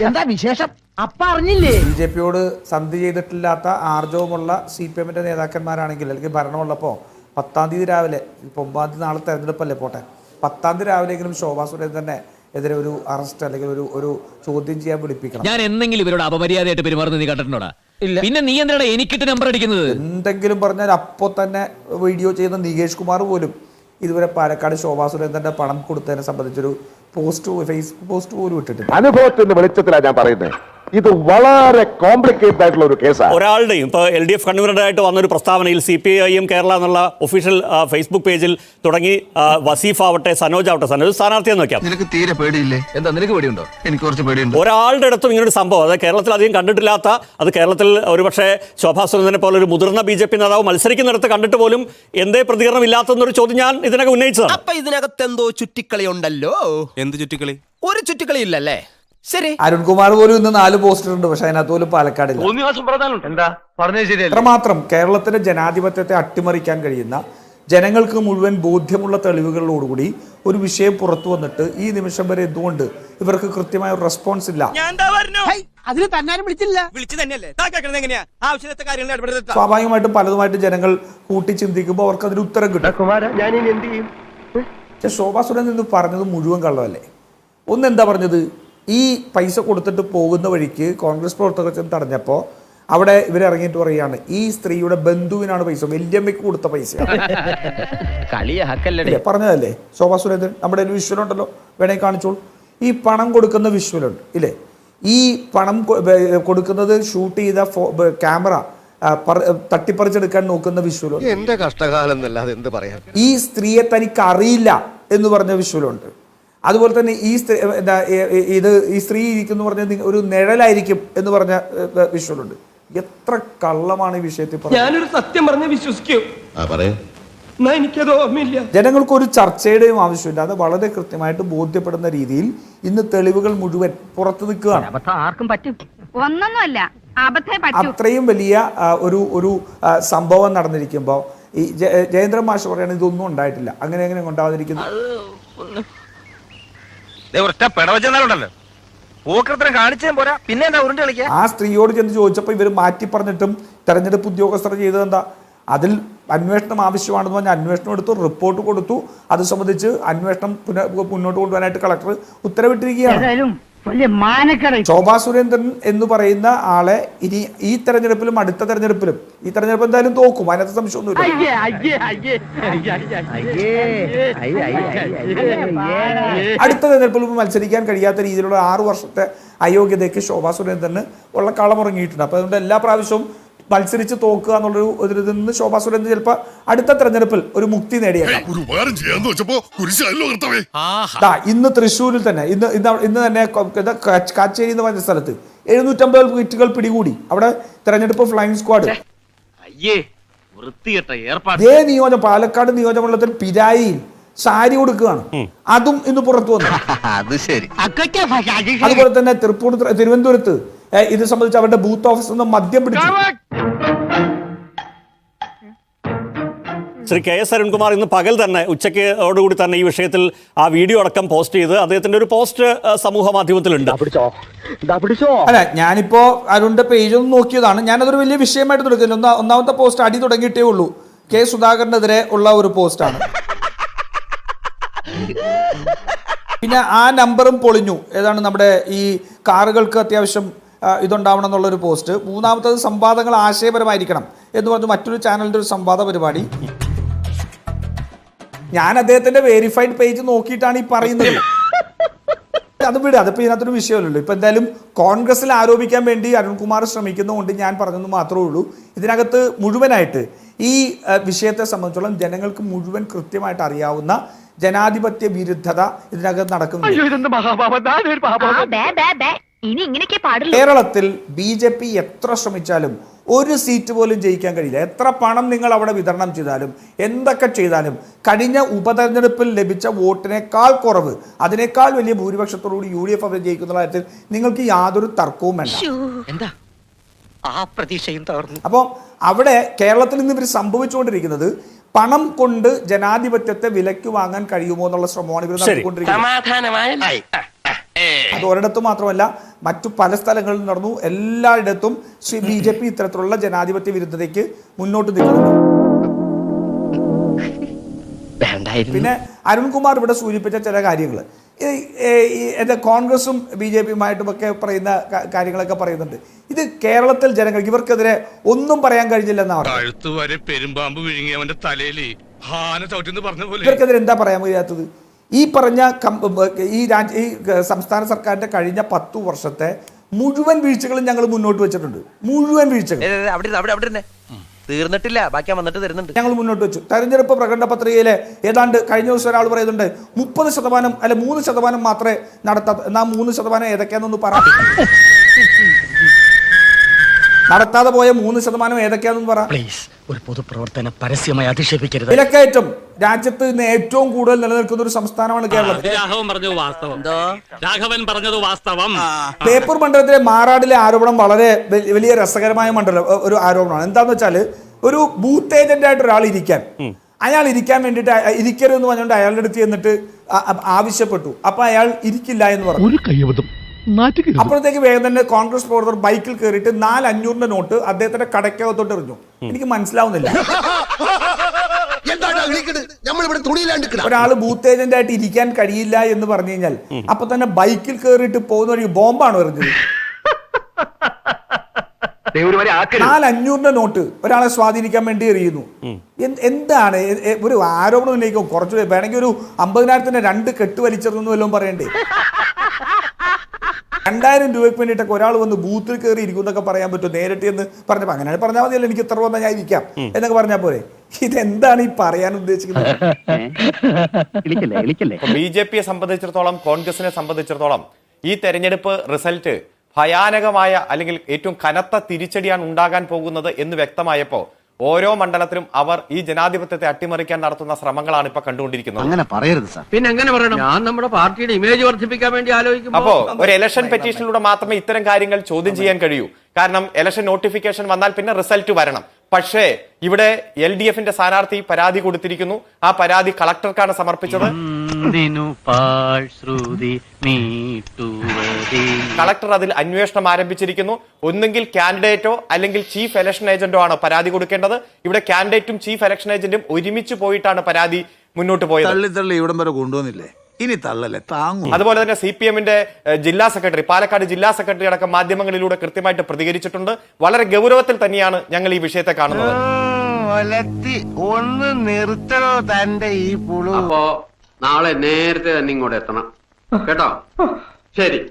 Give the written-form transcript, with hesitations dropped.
എന്താ വിശേഷം? അപ്പ അറിഞ്ഞില്ലേ? ബിജെപിയോട് സന്ധി ചെയ്തിട്ടില്ലാത്ത ആർജവമുള്ള CPM-ന്റെ നേതാക്കന്മാരാണെങ്കിൽ അല്ലെങ്കിൽ ഭരണമുള്ളപ്പോൾ 10-ാം തീയതി രാവിലെ, ഇപ്പോൾ 9-ാം തീയതി നാളെ തെരഞ്ഞെടുപ്പല്ലേ പോട്ടെ, 10-ാം തീയതി രാവിലെയെങ്കിലും ശോഭാ സുരേന്ദ്രനെ എതിരെ ഒരു അറസ്റ്റ് അല്ലെങ്കിൽ ഒരു ചോദ്യം ചെയ്യാൻ വിളിപ്പിക്കണം. ഞാൻ എന്തെങ്കിലും ഇവരോട് അപമര്യാദയായിട്ട് പെരുമാറുന്നത് നീ കണ്ടിട്ടുണ്ടോടാ? ഇല്ല. പിന്നെ നീ എന്തിനാണ് എനിക്കിട്ട് നമ്പർ അടിക്കുന്നത്? എന്തെങ്കിലും പറഞ്ഞാൽ അപ്പോൾ തന്നെ വീഡിയോ ചെയ്യുന്ന നികേഷ് കുമാർ പോലും ഇതുവരെ പാലക്കാട് ശോഭാ സുരേന്ദ്രന്റെ പണം കൊടുത്തതിനെ സംബന്ധിച്ചൊരു ഫേസ്ബുക്ക് പോസ്റ്റ് പോലും ഇട്ടിട്ടില്ല. അനുഭവത്തിന്റെ വെളിച്ചത്തിലാണ് ഞാൻ പറയുന്നത്. ഇത് വളരെ കോംപ്ലിക്കേറ്റഡ് ആയിട്ടുള്ള ഒരു കേസാണ്. ഒരാളുടെയും ഇപ്പോൾ LDF കൺവീനറായിട്ട് വന്നൊരു പ്രസ്താവനയിൽ CPIM കേരള എന്നുള്ള ഒഫീഷ്യൽ ഫേസ്ബുക്ക് പേജിൽ തുടങ്ങി വസീഫ് ആവട്ടെ, സനോജ് ആവട്ടെ, സനോജ് സ്ഥാനാർത്ഥിയെന്ന് വെക്കാം. നിനക്ക് തീരെ പേടിയില്ലേ? എന്താ നിനക്ക് പേടിയുണ്ടോ? എനിക്ക് കുറച്ച് പേടിയുണ്ട്. ഒരാളുടെ അടുത്തും ഇങ്ങനൊരു സംഭവം, അത് കേരളത്തിൽ അധികം കണ്ടിട്ടില്ലാത്ത, അത് കേരളത്തിൽ ഒരുപക്ഷെ ശോഭാ സുരേന്ദ്രനെ പോലെ ഒരു മുതിർന്ന BJP നേതാവ് മത്സരിക്കുന്നിടത്ത് കണ്ടിട്ട് പോലും എന്തേ പ്രതികരണം ഇല്ലാത്തൊരു ചോദ്യം ഞാൻ ഇതിനകം ഉന്നയിച്ചതാണ്. അപ്പൊ ഇതിനകത്ത് എന്തോ ചുറ്റിക്കളി ഉണ്ടല്ലോ. എന്ത് ചുറ്റിക്കളി? ഒരു ചുറ്റിക്കളി ഇല്ലല്ലേ? ശരി. അരുൺകുമാർ പോലും ഇന്ന് 4 പോസ്റ്റർ ഉണ്ട്, പക്ഷെ അതിനകത്ത് പോലും പാലക്കാടില്ല. എന്താ പറഞ്ഞത് ശരിയല്ല. അത്രമാത്രം കേരളത്തിന്റെ ജനാധിപത്യത്തെ അട്ടിമറിക്കാൻ കഴിയുന്ന, ജനങ്ങൾക്ക് മുഴുവൻ ബോധ്യമുള്ള തെളിവുകളോടുകൂടി ഒരു വിഷയം പുറത്തു വന്നിട്ട് ഈ നിമിഷം വരെ എന്തുകൊണ്ട് ഇവർക്ക് കൃത്യമായ ഒരു റെസ്പോൺസ് ഇല്ല? അതിന് തന്നാരും വിളിച്ചില്ല. സ്വാഭാവികമായിട്ടും പലതുമായിട്ട് ജനങ്ങൾ കൂട്ടി ചിന്തിക്കുമ്പോൾ അവർക്ക് അതിന് ഉത്തരം കിട്ടും. പക്ഷെ ശോഭാ സുരേന്ദ്രൻ ഇന്ന് പറഞ്ഞത് മുഴുവൻ കള്ളമല്ലേ? ഒന്നെന്താ പറഞ്ഞത്? ഈ പൈസ കൊടുത്തിട്ട് പോകുന്ന വഴിക്ക് കോൺഗ്രസ് പ്രവർത്തകർ ചെന്ന് തടഞ്ഞപ്പോൾ അവിടെ ഇവരിറങ്ങിയിട്ട് പറയുകയാണ് ഈ സ്ത്രീയുടെ ബന്ധുവിനാണ് പൈസ, വല്യമ്മയ്ക്ക് കൊടുത്ത പൈസ പറഞ്ഞതല്ലേ ശോഭാ സുരേന്ദ്രൻ? നമ്മുടെ ഒരു വിഷ്വലുണ്ടല്ലോ, വേണമെങ്കിൽ കാണിച്ചോളൂ. ഈ പണം കൊടുക്കുന്ന വിഷ്വലുണ്ട് ഇല്ലേ? ഈ പണം കൊടുക്കുന്നത് ഷൂട്ട് ചെയ്ത ക്യാമറ തട്ടിപ്പറിച്ചെടുക്കാൻ നോക്കുന്ന വിഷ്വലുണ്ട്. എന്റെ കഷ്ടകാലം എന്നല്ലാതെ എന്ത് പറയാം. ഈ സ്ത്രീയെ തനിക്ക് അറിയില്ല എന്ന് പറഞ്ഞ വിഷ്വലുണ്ട്. അതുപോലെ തന്നെ ഈ സ്ത്രീ ഇരിക്കുന്നു പറഞ്ഞ ഒരു നിഴലായിരിക്കും എന്ന് പറഞ്ഞ വിഷ്വലുണ്ട്. എത്ര കള്ളമാണ് ഈ വിഷയത്തിൽ പറഞ്ഞത്? ഞാനൊരു സത്യം പറഞ്ഞ് വിശ്വസിക്കൂ. എനിക്കത് ഓർമ്മയില്ല. ജനങ്ങൾക്ക് ഒരു ചർച്ചയുടെയും ആവശ്യമില്ല. അത് വളരെ കൃത്യമായിട്ട് ബോധ്യപ്പെടുന്ന രീതിയിൽ ഇന്ന് തെളിവുകൾ മുഴുവൻ പുറത്തു നിൽക്കുകയാണ്. ആർക്കും പറ്റും. ഒന്നൊന്നുമല്ല, അത്രയും വലിയ ഒരു സംഭവം നടന്നിരിക്കുമ്പോൾ ഈ ജയേന്ദ്രൻ മാഷ് പറയുകയാണ് ഇതൊന്നും ഉണ്ടായിട്ടില്ല. അങ്ങനെ ഉണ്ടാവാതിരിക്കുന്നു. ആ സ്ത്രീയോട് ചെന്ന് ചോദിച്ചപ്പോൾ ഇവർ മാറ്റി പറഞ്ഞിട്ടും തെരഞ്ഞെടുപ്പ് ഉദ്യോഗസ്ഥർ ചെയ്തത് എന്താ? അതിൽ അന്വേഷണം ആവശ്യമാണെന്ന് പറഞ്ഞാൽ അന്വേഷണം എടുത്തു, റിപ്പോർട്ട് കൊടുത്തു. അത് സംബന്ധിച്ച് അന്വേഷണം മുന്നോട്ട് കൊണ്ടുപോകാനായിട്ട് കളക്ടർ ഉത്തരവിട്ടിരിക്കുകയാണ്. ശോഭാ സുരേന്ദ്രൻ എന്ന് പറയുന്ന ആളെ ഇനി ഈ തെരഞ്ഞെടുപ്പിലും അടുത്ത തെരഞ്ഞെടുപ്പിലും, ഈ തെരഞ്ഞെടുപ്പ് എന്തായാലും തോക്കും, അതിനകത്ത് സംശയമൊന്നുമില്ല. അടുത്ത തെരഞ്ഞെടുപ്പിൽ മത്സരിക്കാൻ കഴിയാത്ത രീതിയിലുള്ള 6 വർഷത്തെ അയോഗ്യതയ്ക്ക് ശോഭാ സുരേന്ദ്രന് ഉള്ള കളമുറങ്ങിയിട്ടുണ്ട്. അപ്പൊ അതുകൊണ്ട് എല്ലാ പ്രാവശ്യവും മത്സരിച്ച് തോക്കുക എന്നുള്ളൊരു ഇതിൽ നിന്ന് ശോഭാ സുരേന്ദ്രൻ ചിലപ്പോൾ അടുത്ത തെരഞ്ഞെടുപ്പിൽ ഒരു മുക്തി നേടിയേക്കാം. ഇന്ന് തൃശ്ശൂരിൽ തന്നെ ഇന്ന് തന്നെ കാച്ചേരി എന്ന് പറഞ്ഞ സ്ഥലത്ത് 750 കിറ്റുകൾ പിടികൂടി. അവിടെ തെരഞ്ഞെടുപ്പ് ഫ്ലൈയിങ് സ്ക്വാഡ് പാലക്കാട് നിയോജകമണ്ഡലത്തിൽ പിരായിയിൽ സാരി കൊടുക്കുകയാണ്. അതും ഇന്ന് പുറത്തു വന്നു. അതുപോലെ തന്നെ തിരുവനന്തപുരത്ത് ഇത് സംബന്ധിച്ച് അവരുടെ ബൂത്ത് ഓഫീസിൽ നിന്ന് മദ്യം പിടിച്ചു. ശ്രീ KS അരുൺകുമാർ ഇന്ന് പകൽ തന്നെ ഉച്ചയോടുകൂടി തന്നെ ഈ വിഷയത്തിൽ ആ വീഡിയോ അടക്കം പോസ്റ്റ് ചെയ്ത് അദ്ദേഹത്തിന്റെ ഒരു പോസ്റ്റ് സമൂഹ മാധ്യമത്തിലുണ്ട്. അല്ല, ഞാനിപ്പോ അരുണിന്റെ പേജ് ഒന്ന് നോക്കിയതാണ്. ഞാനതൊരു വലിയ വിഷയമായിട്ട് തുടങ്ങുന്നില്ല. ഒന്നാമത്തെ പോസ്റ്റ് അടി തുടങ്ങിയിട്ടേ ഉള്ളൂ. K സുധാകരനെതിരെ ഉള്ള ഒരു പോസ്റ്റാണ്. പിന്നെ ആ നമ്പറും പൊളിഞ്ഞു. ഏതാണ് നമ്മുടെ ഈ കാറുകൾക്ക് അത്യാവശ്യം ഇതുണ്ടാവണം എന്നുള്ളൊരു പോസ്റ്റ്. മൂന്നാമത്തത് സംവാദങ്ങൾ ആശയപരമായിരിക്കണം എന്ന് പറഞ്ഞ് മറ്റൊരു ചാനലിൻ്റെ ഒരു സംവാദ പരിപാടി. ഞാൻ അദ്ദേഹത്തിന്റെ വെരിഫൈഡ് പേജ് നോക്കിയിട്ടാണ് ഈ പറയുന്നത്. അത് വിടുക, അതിപ്പോൾ ഇതിനകത്തൊരു വിഷയമല്ലല്ലോ. ഇപ്പം എന്തായാലും കോൺഗ്രസിൽ ആരോപിക്കാൻ വേണ്ടി അരുൺകുമാർ ശ്രമിക്കുന്നതുകൊണ്ട് ഞാൻ പറഞ്ഞെന്ന് മാത്രമേ ഉള്ളൂ. ഇതിനകത്ത് മുഴുവനായിട്ട് ഈ വിഷയത്തെ സംബന്ധിച്ചോളം ജനങ്ങൾക്ക് മുഴുവൻ കൃത്യമായിട്ട് അറിയാവുന്ന ജനാധിപത്യ വിരുദ്ധത ഇതിനകത്ത് നടക്കുന്നു. കേരളത്തിൽ BJP എത്ര ശ്രമിച്ചാലും ഒരു സീറ്റ് പോലും ജയിക്കാൻ കഴിയില്ല. എത്ര പണം നിങ്ങൾ അവിടെ വിതരണം ചെയ്താലും എന്തൊക്കെ ചെയ്താലും കഴിഞ്ഞ ഉപതെരഞ്ഞെടുപ്പിൽ ലഭിച്ച വോട്ടിനേക്കാൾ കുറവ്, അതിനേക്കാൾ വലിയ ഭൂരിപക്ഷത്തോടുകൂടി UDF അവർ ജയിക്കുന്ന കാര്യത്തിൽ നിങ്ങൾക്ക് യാതൊരു തർക്കവും വേണ്ട. അപ്പോൾ അവിടെ കേരളത്തിൽ നിന്ന് ഇവർ സംഭവിച്ചുകൊണ്ടിരിക്കുന്നത് പണം കൊണ്ട് ജനാധിപത്യത്തെ വിലയ്ക്ക് വാങ്ങാൻ കഴിയുമോ എന്നുള്ള ശ്രമമാണ് ഇവർ നടത്തിക്കൊണ്ടിരിക്കുന്നത്. അത് ഒരിടത്ത് മാത്രമല്ല, മറ്റു പല സ്ഥലങ്ങളിലും നടന്നു. എല്ലായിടത്തും BJP ഇത്തരത്തിലുള്ള ജനാധിപത്യ വിരുദ്ധതയ്ക്ക് മുന്നോട്ട് നിൽക്കുന്നുണ്ട്. പിന്നെ അരുൺകുമാർ ഇവിടെ സൂചിപ്പിച്ച ചില കാര്യങ്ങൾ, എൻ്റെ കോൺഗ്രസും BJPയുമായിട്ടും ഒക്കെ പറയുന്ന കാര്യങ്ങളൊക്കെ പറയുന്നുണ്ട്. ഇത് കേരളത്തിൽ ജനങ്ങൾക്ക് ഇവർക്കെതിരെ ഒന്നും പറയാൻ കഴിഞ്ഞില്ലെന്നാണ്. ഇവർക്കെതിരെ എന്താ പറയാൻ കഴിയാത്തത്? ഈ പറഞ്ഞ ഈ സംസ്ഥാന സർക്കാരിന്റെ കഴിഞ്ഞ 10 വർഷത്തെ മുഴുവൻ വീഴ്ചകളും ഞങ്ങൾ മുന്നോട്ട് വെച്ചിട്ടുണ്ട്. മുഴുവൻ വീഴ്ചകൾ തീർന്നിട്ടില്ല, ബാക്കി വന്നിട്ട് തരുന്നുണ്ട്. ഞങ്ങൾ മുന്നോട്ട് വെച്ചു. തെരഞ്ഞെടുപ്പ് പ്രകടന പത്രികയിലെ ഏതാണ്ട് കഴിഞ്ഞ ദിവസം ഒരാൾ പറയുന്നുണ്ട് 30% അല്ല 3% മാത്രമേ നടത്താത്ത. നാം 3% ഏതൊക്കെയാണെന്നൊന്ന് പറ. നടത്താതെ പോയ 3% ഏതൊക്കെയാണെന്ന് പറ. ഒരു പൊതുപ്രവർത്തനം പരസ്യമായി അധിക്ഷേപിക്കരുത്. വിലക്കയറ്റം രാജ്യത്ത് ഇന്ന് ഏറ്റവും കൂടുതൽ നിലനിൽക്കുന്ന ഒരു സംസ്ഥാനമാണ് കേരളം. ബേപ്പൂർ മണ്ഡലത്തിലെ മാറാടിലെ ആരോപണം വളരെ വലിയ രസകരമായ ഒരു ആരോപണമാണ്. എന്താന്ന് വെച്ചാൽ, ഒരു ബൂത്ത് ഏജന്റ് ആയിട്ട് ഒരാൾ അയാൾ ഇരിക്കാൻ വേണ്ടിയിട്ട് ഇരിക്കരുതെന്ന് പറഞ്ഞുകൊണ്ട് അയാളുടെ അടുത്ത് ചെന്നിട്ട് ആവശ്യപ്പെട്ടു. അപ്പൊ അയാൾ ഇരിക്കില്ല എന്ന് പറഞ്ഞു. അപ്പോഴത്തേക്ക് വേഗം തന്നെ കോൺഗ്രസ് പ്രവർത്തകർ ബൈക്കിൽ കയറിയിട്ട് 4,500 നോട്ട് അദ്ദേഹത്തിന്റെ കടയ്ക്കകത്തോട്ട് എറിഞ്ഞു. എനിക്ക് മനസ്സിലാവുന്നില്ല, ഒരാള് ബൂത്ത് ഏജന്റ് ആയിട്ട് ഇരിക്കാൻ കഴിയില്ല എന്ന് പറഞ്ഞു കഴിഞ്ഞാൽ അപ്പൊ തന്നെ ബൈക്കിൽ കയറിയിട്ട് പോകുന്ന വഴി ബോംബാണോ എറിഞ്ഞത്? 4,500 നോട്ട് ഒരാളെ സ്വാധീനിക്കാൻ വേണ്ടി എറിയുന്നു. എന്താണ് ഒരു ആരോപണം ഉന്നയിക്കും? കുറച്ച് വേണമെങ്കിൽ ഒരു 50,000-ന്റെ 2 കെട്ട് വലിച്ചെറിഞ്ഞു വല്ലതും പറയണ്ടേ? 2,000 രൂപയ്ക്ക് വേണ്ടിയിട്ടൊക്കെ ഒരാൾ വന്ന് ബൂത്തിൽ കയറി ഇരിക്കും എന്നൊക്കെ പറയാൻ പറ്റുമോ? നേരിട്ട് എന്ന് പറഞ്ഞപ്പോൾ അങ്ങനെ പറഞ്ഞാൽ മതിയല്ലോ, എനിക്ക് ഇത്ര വന്നാൽ ഞാൻ ഇരിക്കാം എന്നൊക്കെ പറഞ്ഞാൽ പോരെ. ഇതെന്താണ് ഈ പറയാൻ ഉദ്ദേശിക്കുന്നത്? BJPയെ സംബന്ധിച്ചിടത്തോളം, കോൺഗ്രസിനെ സംബന്ധിച്ചിടത്തോളം ഈ തെരഞ്ഞെടുപ്പ് റിസൾട്ട് ഭയാനകമായ അല്ലെങ്കിൽ ഏറ്റവും കനത്ത തിരിച്ചടിയാണ് ഉണ്ടാകാൻ പോകുന്നത് എന്ന് വ്യക്തമായപ്പോൾ ഓരോ മണ്ഡലത്തിലും അവർ ഈ ജനാധിപത്യത്തെ അട്ടിമറിക്കാൻ നടത്തുന്ന ശ്രമങ്ങളാണ് ഇപ്പൊ കണ്ടുകൊണ്ടിരിക്കുന്നത്. അങ്ങനെ പറയരുത് സാർ. പിന്നെ എങ്ങനെ പറയണം? ഞാൻ നമ്മുടെ പാർട്ടിയുടെ ഇമേജ് വർദ്ധിപ്പിക്കാൻ വേണ്ടി ആലോചിക്കും. അപ്പോ ഒരു ഇലക്ഷൻ പെറ്റീഷനിലൂടെ മാത്രമേ ഇത്തരം കാര്യങ്ങൾ ചോദ്യം ചെയ്യാൻ കഴിയൂ. കാരണം ഇലക്ഷൻ നോട്ടിഫിക്കേഷൻ വന്നാൽ പിന്നെ റിസൾട്ട് വരണം. പക്ഷേ ഇവിടെ LDFന്റെ സ്ഥാനാർത്ഥി പരാതി കൊടുത്തിരിക്കുന്നു. ആ പരാതി കളക്ടർക്കാണ് സമർപ്പിച്ചത്. കളക്ടർ അതിൽ അന്വേഷണം ആരംഭിച്ചിരിക്കുന്നു. ഒന്നുകിൽ കാൻഡിഡേറ്റോ അല്ലെങ്കിൽ ചീഫ് ഇലക്ഷൻ ഏജന്റോ ആണ് പരാതി കൊടുക്കേണ്ടത്. ഇവിടെ കാൻഡിഡേറ്റും ചീഫ് ഇലക്ഷൻ ഏജന്റും ഒരുമിച്ച് പോയിട്ടാണ് പരാതി മുന്നോട്ട് പോയത്. ഇവിടം വരെ കൊണ്ടുവന്നില്ലേ? ഇനി തള്ളല്ലേ, താങ്ങും. അതുപോലെ തന്നെ CPMന്റെ ജില്ലാ സെക്രട്ടറി, പാലക്കാട് ജില്ലാ സെക്രട്ടറി അടക്കം മാധ്യമങ്ങളിലൂടെ കൃത്യമായിട്ട് പ്രതികരിച്ചിട്ടുണ്ട്. വളരെ ഗൗരവത്തിൽ തന്നെയാണ് ഞങ്ങൾ ഈ വിഷയത്തെ കാണുന്നത്. ഒന്ന് നിർത്തണോ തന്റെ ഈ പുളു? അപ്പോ നാളെ നേരത്തെ തന്നെ ഇങ്ങോട്ട് എത്തണം കേട്ടോ. ശരി.